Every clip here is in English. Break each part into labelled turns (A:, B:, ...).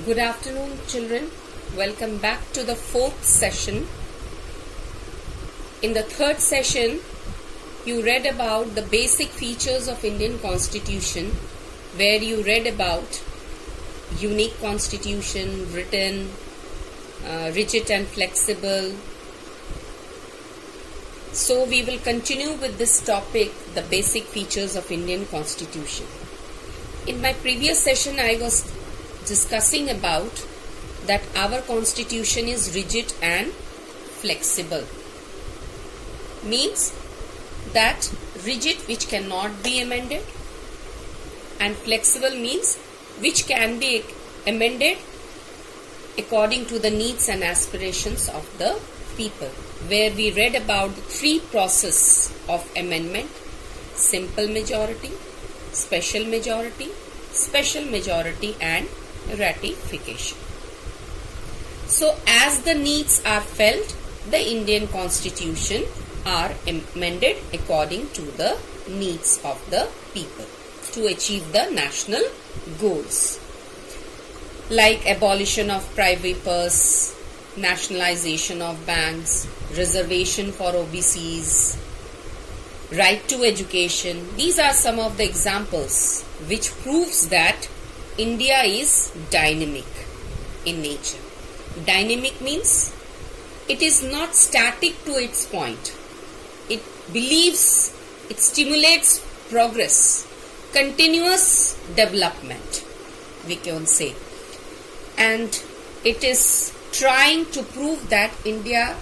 A: Good afternoon, children. Welcome back to the fourth session. In the third session, you read about the basic features of Indian Constitution, where you read about unique constitution, written, rigid and flexible. So we will continue with this topic, the basic features of Indian Constitution. In my previous session, I was discussing about that our constitution is rigid and flexible. Means that rigid which cannot be amended, and flexible means which can be amended according to the needs and aspirations of the people, where we read about the three processes of amendment: simple majority, special majority and ratification. So as the needs are felt, the Indian Constitution are amended according to the needs of the people to achieve the national goals, like abolition of private purse, nationalization of banks, reservation for OBCs, right to education. These are some of the examples which proves that India is dynamic in nature. Dynamic means it is not static to its point. It believes, it stimulates progress, continuous development, we can say. And it is trying to prove that India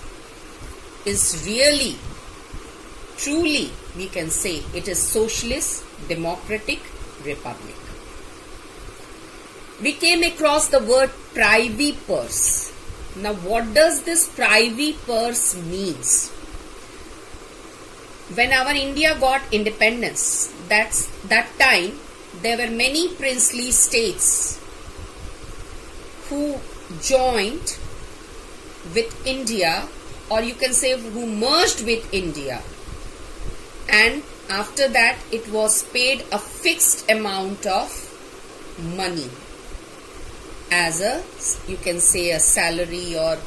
A: is really, truly, we can say, it is socialist, democratic republic. We came across the word privy purse. Now what does this privy purse means? When our India got independence, that time there were many princely states who joined with India, or you can say who merged with India, and after that it was paid a fixed amount of money as a, you can say, a salary, or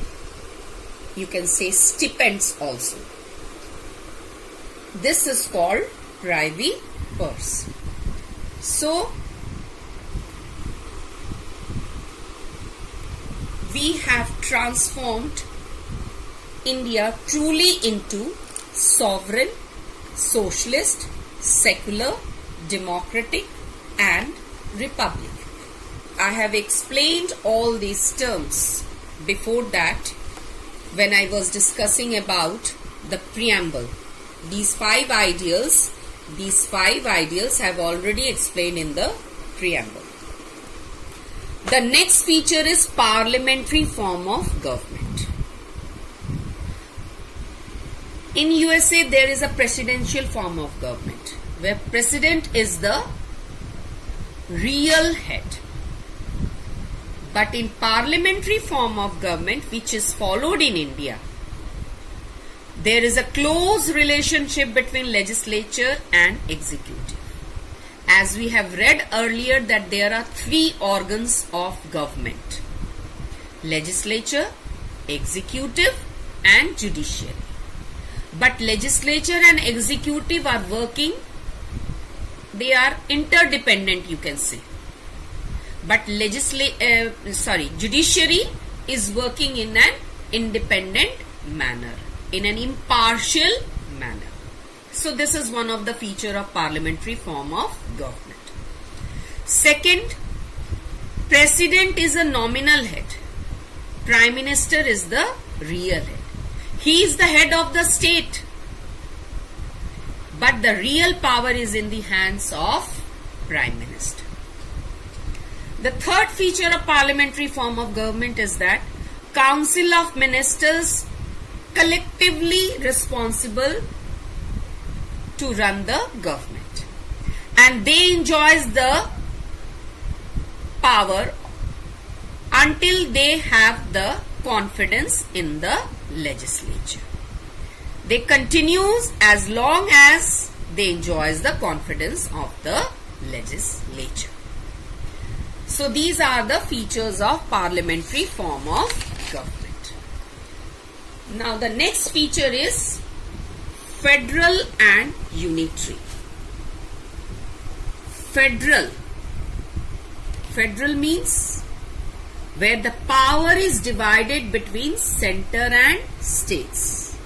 A: you can say stipends also. This is called privy purse. So we have transformed India truly into sovereign, socialist, secular, democratic and republic. I have explained all these terms before that when I was discussing about the preamble. These five ideals have already explained in the preamble. The next feature is parliamentary form of government. In USA, there is a presidential form of government where president is the real head. But in parliamentary form of government, which is followed in India, there is a close relationship between legislature and executive. As we have read earlier that there are three organs of government: legislature, executive and judiciary. But legislature and executive are working, they are interdependent, you can say. But judiciary is working in an independent manner, in an impartial manner. So this is one of the feature of parliamentary form of government. Second, president is a nominal head. Prime Minister is the real head. He is the head of the state. But the real power is in the hands of Prime Minister. The third feature of parliamentary form of government is that Council of Ministers collectively responsible to run the government, and they enjoys the power until they have the confidence in the legislature. They continues as long as they enjoys the confidence of the legislature. So these are the features of parliamentary form of government. Now the next feature is federal and unitary. Federal means where the power is divided between center and states.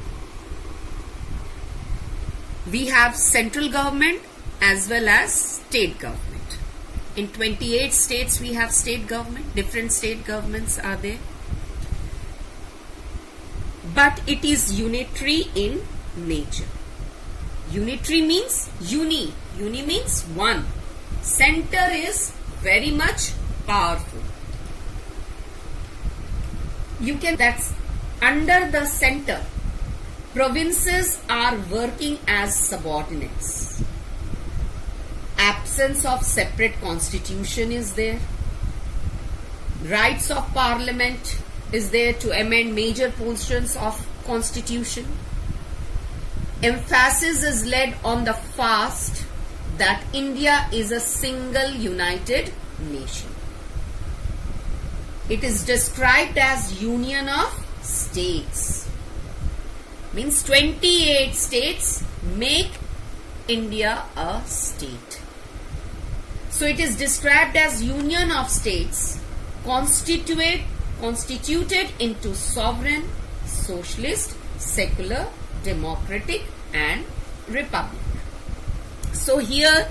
A: We have central government as well as state government. In 28 states we have state government, different state governments are there. But it is unitary in nature. Unitary means uni means one. Center is very much powerful. That's under the center. Provinces are working as subordinates. Absence of separate constitution is there. Rights of parliament is there to amend major portions of constitution. Emphasis is laid on the fact that India is a single united nation. It is described as union of states. Means 28 states make India a state. So it is described as union of states constituted into sovereign, socialist, secular, democratic and republic. So here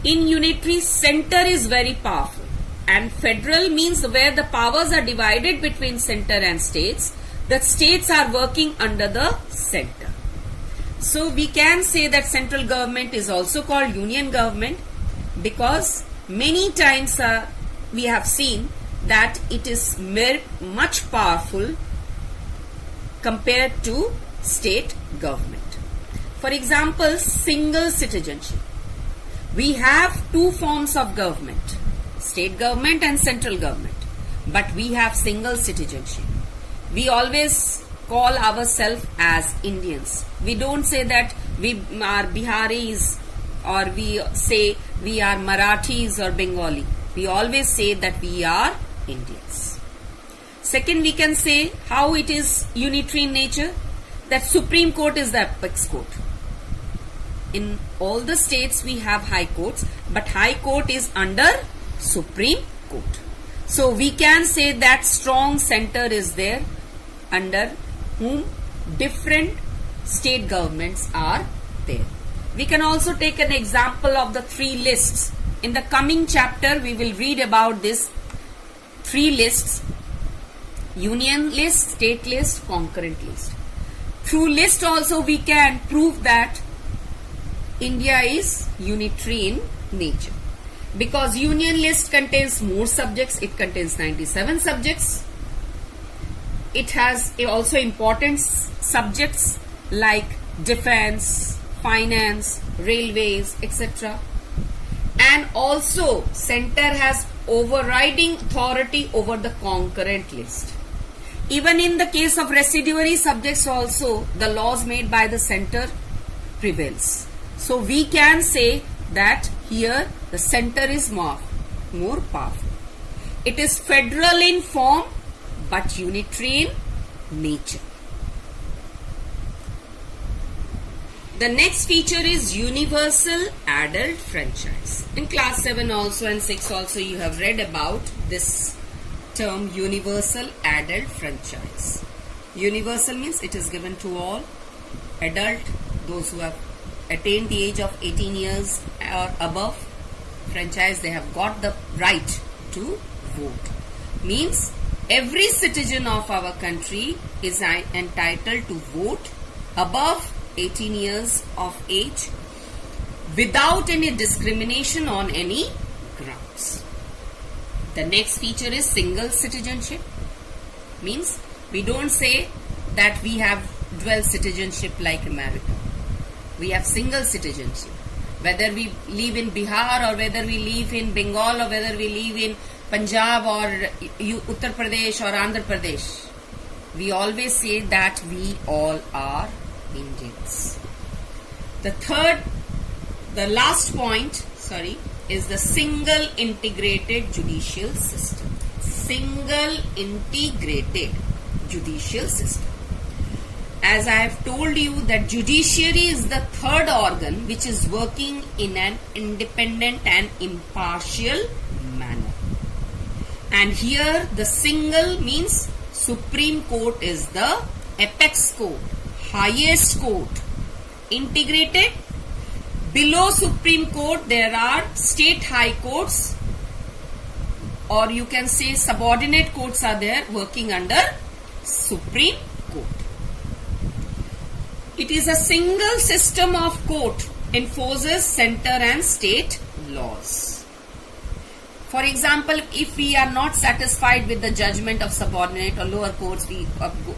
A: in unitary, center is very powerful, and federal means where the powers are divided between center and states. The states are working under the center. So we can say that central government is also called union government, because many times we have seen that it is much powerful compared to state government. For example, single citizenship. We have two forms of government, state government and central government, but we have single citizenship. We always call ourselves as Indians. We don't say that we are Biharis, or we say we are Marathis or Bengali. We always say that we are Indians. Second, we can say how it is unitary in nature, that Supreme Court is the apex court. In all the states we have high courts, but high court is under Supreme Court. So we can say that strong center is there under whom different state governments are there. We can also take an example of the three lists. In the coming chapter we will read about this three lists: union list, state list, concurrent list. Through list also we can prove that India is unitary in nature, because union list contains more subjects. It contains 97 subjects. It has also important subjects like defense, finance, railways, etc. And also center has overriding authority over the concurrent list. Even in the case of residuary subjects also, the laws made by the center prevails. So we can say that here the center is more powerful. It is federal in form but unitary in nature. The next feature is universal adult franchise. In class 7 also and 6 also you have read about this term, universal adult franchise. Universal means it is given to all. Adult, those who have attained the age of 18 years or above. Franchise, they have got the right to vote. Means every citizen of our country is entitled to vote above 18 years of age without any discrimination on any grounds. The next feature is single citizenship. Means we don't say that we have dual citizenship like America. We have single citizenship. Whether we live in Bihar or whether we live in Bengal or whether we live in Punjab or Uttar Pradesh or Andhra Pradesh, we always say that we all are Indians. The last point is the single integrated judicial system. Single integrated judicial system. As I have told you that judiciary is the third organ which is working in an independent and impartial manner. And here the single means Supreme Court is the apex court, highest court. Integrated, below Supreme Court there are state high courts, or you can say subordinate courts are there working under Supreme Court. It is a single system of court, enforces center and state laws. For example, if we are not satisfied with the judgment of subordinate or lower courts, we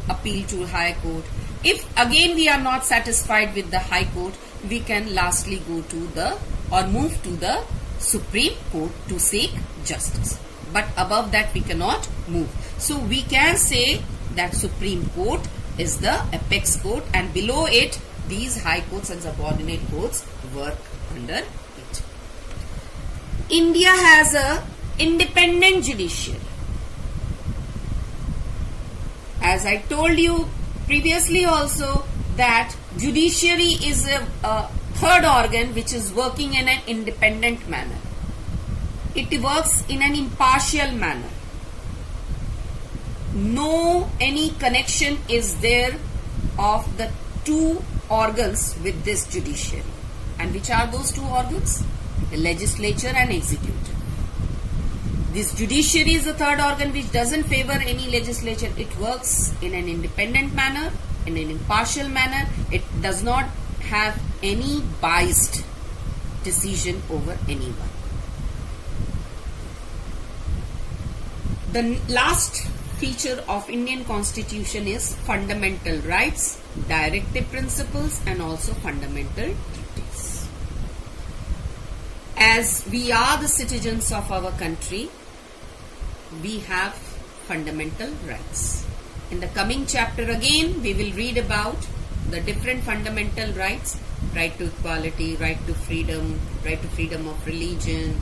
A: appeal to high court. If again we are not satisfied with the high court, we can lastly go to the or move to the Supreme Court to seek justice. But above that we cannot move. So we can say that Supreme Court is the apex court, and below it these high courts and subordinate courts work under it. India has a independent judiciary. As I told you previously also that judiciary is a third organ which is working in an independent manner. It works in an impartial manner. No any connection is there of the two organs with this judiciary. And which are those two organs? The legislature and executive. This judiciary is the third organ which doesn't favor any legislature. It works in an independent manner, in an impartial manner. It does not have any biased decision over anyone. The last feature of Indian Constitution is fundamental rights, directive principles, and also fundamental duties. As we are the citizens of our country, we have fundamental rights. In the coming chapter again, we will read about the different fundamental rights: right to equality, right to freedom of religion,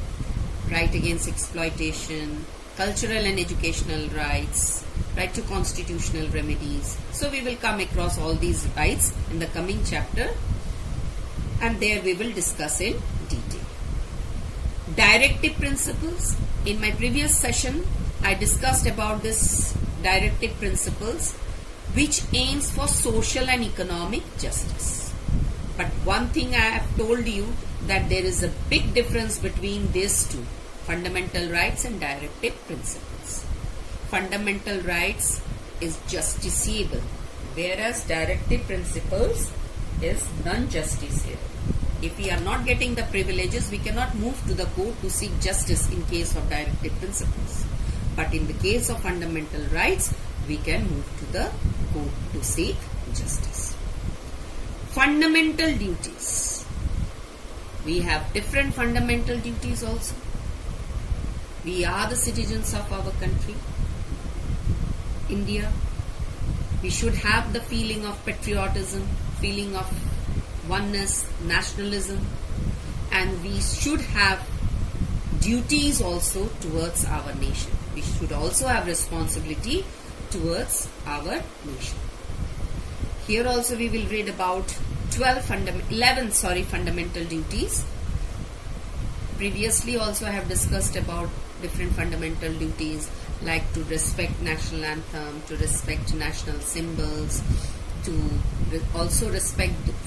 A: right against exploitation, cultural and educational rights, right to constitutional remedies. So we will come across all these rights in the coming chapter, and there we will discuss in detail. Directive principles. In my previous session, I discussed about this directive principles which aims for social and economic justice. But one thing I have told you that there is a big difference between these two, fundamental rights and directive principles. Fundamental rights is justiciable, whereas directive principles is non-justiciable. If we are not getting the privileges, we cannot move to the court to seek justice in case of directive principles. But in the case of fundamental rights, we can move to the court to seek justice. Fundamental duties. We have different fundamental duties also. We are the citizens of our country, India. We should have the feeling of patriotism, feeling of oneness, nationalism, and we should have duties also towards our nation. We should also have responsibility towards our nation. Here also we will read about 11 fundamental duties. Previously also I have discussed about different fundamental duties like to respect national anthem, to respect national symbols, to also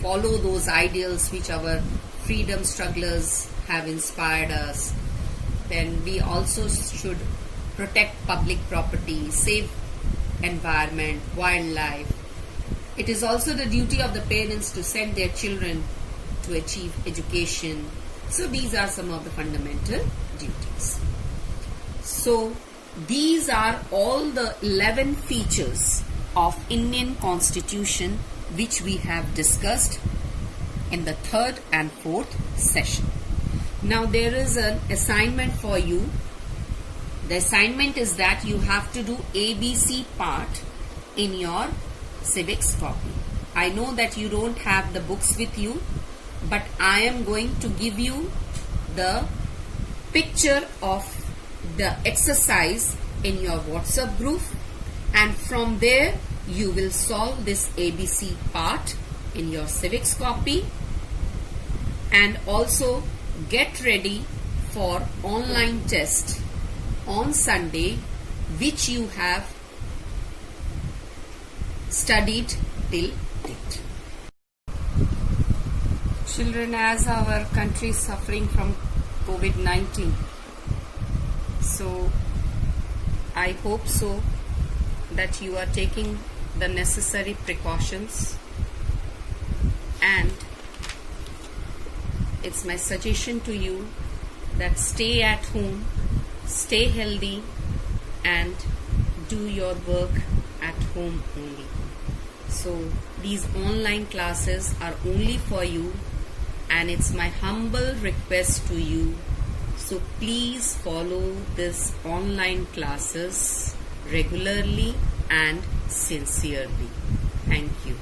A: follow those ideals which our freedom strugglers have inspired us. Then we also should protect public property, save environment, wildlife. It is also the duty of the parents to send their children to achieve education. So these are some of the fundamental duties. So these are all the 11 features of Indian Constitution which we have discussed in the third and fourth session. Now there is an assignment for you. The assignment is that you have to do ABC part in your civics copy. I know that you don't have the books with you, but I am going to give you the picture of the exercise in your WhatsApp group, and from there you will solve this ABC part in your civics copy, and also get ready for online test on Sunday, which you have studied till date. Children, as our country is suffering from COVID-19, so I hope so that you are taking the necessary precautions, and it's my suggestion to you that stay at home, stay healthy, and do your work at home only. So these online classes are only for you, and it's my humble request to you, so please follow this online classes regularly and sincerely. Thank you.